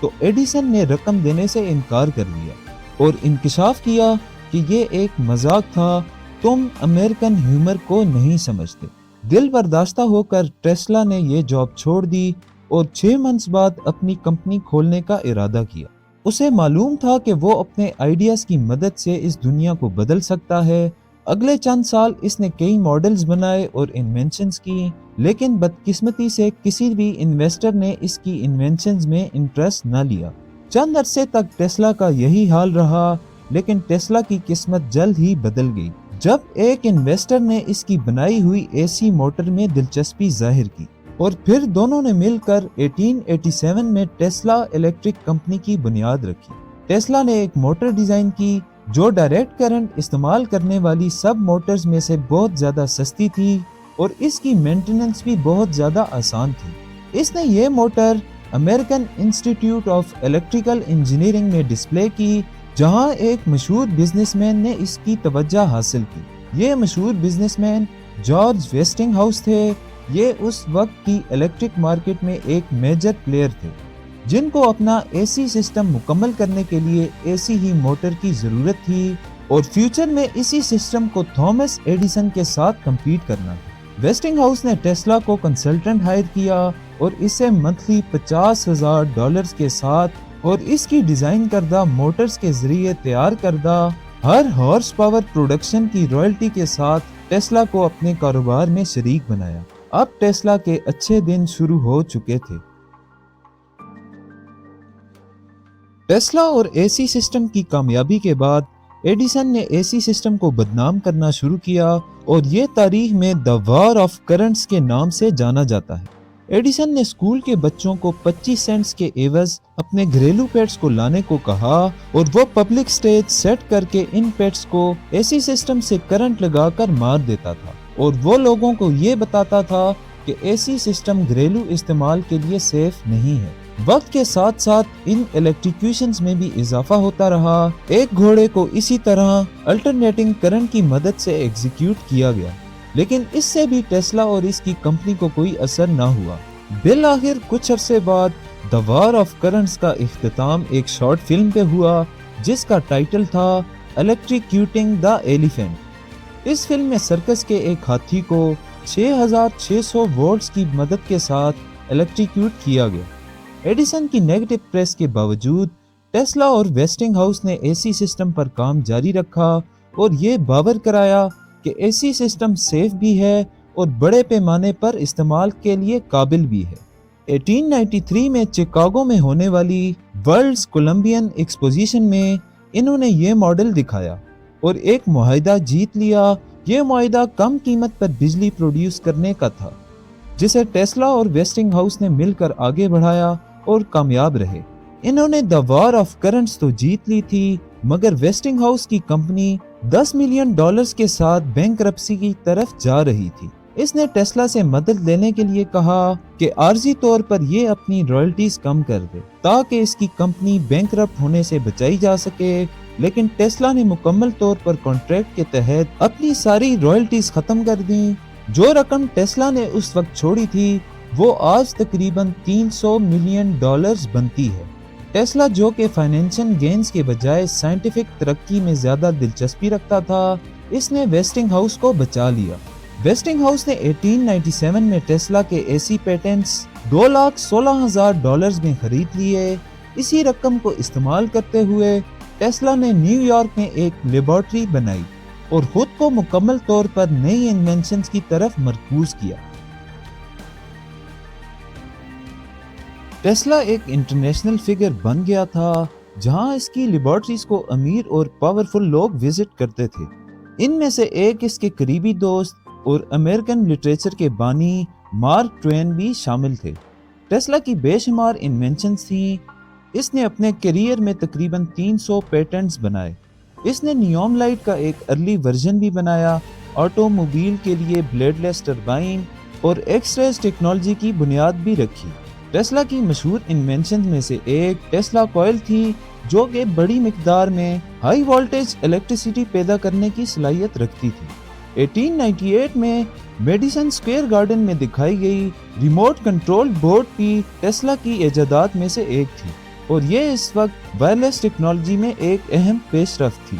تو ایڈیسن نے رقم دینے سے انکار کر لیا اور انکشاف کیا کہ یہ ایک مذاق تھا، تم امریکن ہیومر کو نہیں سمجھتے۔ دل برداشتہ ہو کر ٹیسلا نے یہ جاب چھوڑ دی اور 6 مہینے بعد اپنی کمپنی کھولنے کا ارادہ کیا۔ اسے معلوم تھا کہ وہ اپنے آئیڈیاز کی مدد سے اس دنیا کو بدل سکتا ہے۔ اگلے چند سال اس نے کئی ماڈلز بنائے اور انوینشنز کی، لیکن بدقسمتی سے کسی بھی انویسٹر نے اس کی انوینشنز میں انٹرسٹ نہ لیا۔ چند عرصے تک ٹیسلا کا یہی حال رہا، لیکن ٹیسلا کی قسمت جلد ہی بدل گئی جب ایک انویسٹر نے اس کی بنائی ہوئی اے سی موٹر میں دلچسپی ظاہر کی، اور پھر دونوں نے مل کر 1887 میں ٹیسلا الیکٹرک کمپنی کی بنیاد رکھی۔ ٹیسلا نے ایک موٹر ڈیزائن کی جو ڈائریکٹ کرنٹ استعمال کرنے والی سب موٹرز میں سے بہت زیادہ سستی تھی اور اس کی مینٹیننس بھی بہت زیادہ آسان تھی۔ اس نے یہ motor American institute of electrical engineering میں ڈسپلے کی، جہاں ایک مشہور بزنس مین نے اس کی توجہ حاصل کی۔ یہ مشہور business man George wasting house تھے۔ یہ اس وقت کی الیکٹرک مارکیٹ میں ایک میجر پلیئر تھے، جن کو اپنا اے سی سسٹم مکمل کرنے کے لیے اے سی ہی موٹر کی ضرورت تھی، اور فیوچر میں اسی سسٹم کو تھامس ایڈیسن کے ساتھ کمپیٹ کرنا تھا۔ ویسٹنگ ہاؤس نے ٹیسلا کو کنسلٹنٹ ہائر کیا اور اسے منتھلی $50,000 کے ساتھ اور اس کی ڈیزائن کردہ موٹرز کے ذریعے تیار کردہ ہر ہارس پاور پروڈکشن کی رائلٹی کے ساتھ ٹیسلا کو اپنے کاروبار میں شریک بنایا۔ اب ٹیسلا کے اچھے دن شروع ہو چکے تھے۔ ٹیسلا اور اے سی سسٹم کی کامیابی کے بعد ایڈیسن نے اے سی سسٹم کو بدنام کرنا شروع کیا اور یہ تاریخ میں دی وار آف کرنٹس کے نام سے جانا جاتا ہے۔ ایڈیسن نے اسکول کے بچوں کو 25 سینٹس کے عوض اپنے گھریلو پیٹس کو لانے کو کہا، اور وہ پبلک سٹیج سیٹ کر کے ان پیٹس کو اے سی سسٹم سے کرنٹ لگا کر مار دیتا تھا، اور وہ لوگوں کو یہ بتاتا تھا کہ اے سی سسٹم گھریلو استعمال کے لیے سیف نہیں ہے۔ وقت کے ساتھ ساتھ ان الیکٹریکیوشنز میں بھی اضافہ ہوتا رہا۔ ایک گھوڑے کو اسی طرح الٹرنیٹنگ کرنٹ کی مدد سے ایگزیکیوٹ کیا گیا، لیکن اس سے بھی ٹیسلا اور اس کی کمپنی کو کوئی اثر نہ ہوا۔ بالآخر کچھ عرصے بعد دی وار آف کرنٹس کا اختتام ایک شارٹ فلم پہ ہوا جس کا ٹائٹل تھا الیکٹریکیوٹنگ دی ایلیفینٹ۔ اس فلم میں سرکس کے ایک ہاتھی کو 6600 وولٹس کی مدد کے ساتھ الیکٹریکیوٹ کیا گیا۔ ایڈیسن کی نیگیٹو پریس کے باوجود ٹیسلا اور ویسٹنگ ہاؤس نے اے سی سسٹم پر کام جاری رکھا اور یہ باور کرایا کہ اے سی سسٹم سیف بھی ہے اور بڑے پیمانے پر استعمال کے لیے قابل بھی ہے۔ 1893 میں چکاگو میں ہونے والی ورلڈز کولمبین ایکسپوزیشن میں انہوں نے یہ ماڈل دکھایا اور ایک معاہدہ جیت لیا۔ یہ معاہدہ کم قیمت پر بجلی پروڈیوس کرنے کا تھا، جسے ٹیسلا اور ویسٹنگ ہاؤس نے مل کر آگے بڑھایا اور کامیاب رہے۔ انہوں نے دی وار آف کرنٹس تو جیت لی تھی، مگر ویسٹنگ ہاؤس کی کمپنی $10 ملین کے ساتھ بینکرپسی کی طرف جا رہی تھی۔ اس نے ٹیسلا سے مدد لینے کے لیے کہا کہ عارضی طور پر یہ اپنی رائلٹیز کم کر دے تاکہ اس کی کمپنی بینکرپٹ ہونے سے بچائی جا سکے، لیکن ٹیسلا نے مکمل طور پر کانٹریکٹ کے تحت اپنی ساری رائلٹیز ختم کر دیں۔ جو رقم ٹیسلا نے اس وقت چھوڑی تھی وہ آج تقریباً $300 ملین بنتی ہے۔ ٹیسلا، جو کہ فائنینشل گینز کے بجائے سائنٹیفک ترقی میں زیادہ دلچسپی رکھتا تھا، اس نے ویسٹنگ ہاؤس کو بچا لیا۔ ویسٹنگ ہاؤس نے 1897 میں ٹیسلا کے اے سی پیٹنٹس $216,000 میں خرید لیے۔ اسی رقم کو استعمال کرتے ہوئے ٹیسلا نے نیو یارک میں ایک لیبارٹری بنائی اور خود کو مکمل طور پر نئی انوینشنز کی طرف مرکوز کیا۔ ٹیسلا ایک انٹرنیشنل فگر بن گیا تھا، جہاں اس کی لیبارٹریز کو امیر اور پاورفل لوگ وزٹ کرتے تھے۔ ان میں سے ایک اس کے قریبی دوست اور امریکن لٹریچر کے بانی مارک ٹوین بھی شامل تھے۔ ٹیسلا کی بے شمار انوینشنز تھیں۔ اس نے اپنے کیریئر میں تقریباً 300 پیٹنٹس بنائے۔ اس نے نیوم لائٹ کا ایک ارلی ورژن بھی بنایا، آٹو موبیل کے لیے بلیڈ لیس ٹربائن اور ایکس ریز ٹیکنالوجی کی بنیاد بھی رکھی۔ ٹیسلا کی مشہور انوینشن میں سے ایک ٹیسلا کوئل تھی، جو کہ بڑی مقدار میں ہائی وولٹیج الیکٹریسٹی پیدا کرنے کی صلاحیت رکھتی تھی۔ 1898 میں میڈیسن اسکوائر گارڈن میں دکھائی گئی ریموٹ کنٹرول بورڈ بھی ٹیسلا کی ایجادات میں سے ایک تھی۔ اور یہ اس وقت وائرلیس ٹیکنالوجی میں ایک اہم پیش رفت تھی۔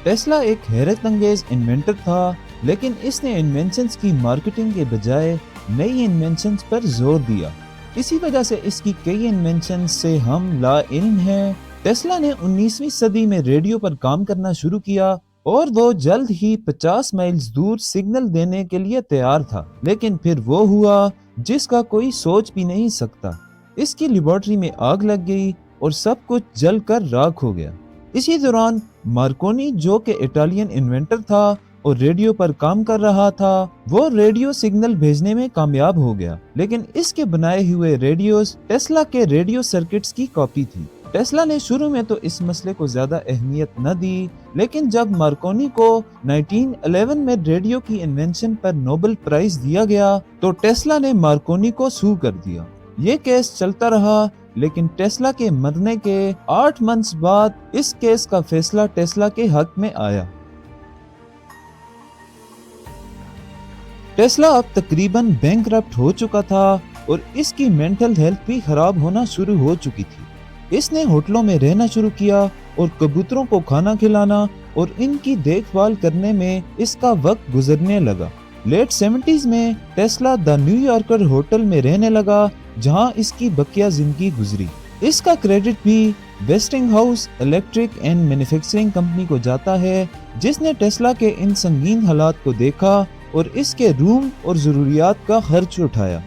ٹیسلا ایک حیرت انگیز انوینٹر تھا، لیکن اس نے انوینشنز کی مارکیٹنگ کے بجائے نئی انوینشنز پر زور دیا۔ اسی وجہ سے اس کی کئی انوینشنز سے ہم لا علم ہیں۔ ٹیسلا نے 19ویں صدی میں ریڈیو پر کام کرنا شروع کیا اور وہ جلد ہی 50 میلز دور سگنل دینے کے لیے تیار تھا، لیکن پھر وہ ہوا جس کا کوئی سوچ بھی نہیں سکتا۔ اس کی لیبارٹری میں آگ لگ گئی اور سب کچھ جل کر راکھ ہو گیا۔ اسی دوران مارکونی، جو کہ اٹالین انوینٹر تھا اور ریڈیو پر کام کر رہا تھا، وہ ریڈیو سگنل بھیجنے میں کامیاب ہو گیا، لیکن اس کے بنائے ہوئے ریڈیوز ٹیسلا کے ریڈیو سرکٹس کی کاپی تھی۔ ٹیسلا نے شروع میں تو اس مسئلے کو زیادہ اہمیت نہ دی، لیکن جب مارکونی کو 1911 میں ریڈیو کی انوینشن پر نوبل پرائز دیا گیا تو ٹیسلا نے مارکونی کو سو کر دیا۔ یہ کیس چلتا رہا، لیکن ٹیسلا کے مرنے کے 8 منتھس بعد اس کیس کا فیصلہ ٹیسلا کے حق میں آیا۔ ٹیسلا اب تقریباً بینکرپٹ ہو چکا تھا اور اس کی مینٹل ہیلتھ بھی خراب ہونا شروع ہو چکی تھی۔ اس نے ہوٹلوں میں رہنا شروع کیا اور کبوتروں کو کھانا کھلانا اور ان کی دیکھ بھال کرنے میں اس کا وقت گزرنے لگا۔ لیٹ 70s میں Tesla the new yorker hotel میں رہنے لگا، جہاں اس کی بقیہ زندگی گزری۔ اس کا کریڈٹ بھی wasting house electric and manufacturing company کو جاتا ہے، جس نے ٹیسلا کے ان سنگین حالات کو دیکھا اور اس کے روم اور ضروریات کا خرچ اٹھایا۔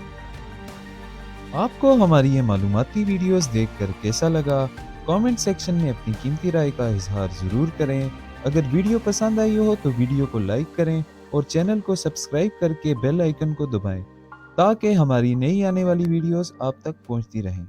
آپ کو ہماری یہ معلوماتی ویڈیوز دیکھ کر کیسا لگا؟ کامنٹ سیکشن میں اپنی قیمتی رائے کا اظہار ضرور کریں۔ اگر ویڈیو پسند آئی ہو تو ویڈیو کو لائک کریں اور چینل کو سبسکرائب کر کے بیل آئیکن کو دبائیں تاکہ ہماری نئی آنے والی ویڈیوز آپ تک پہنچتی رہیں۔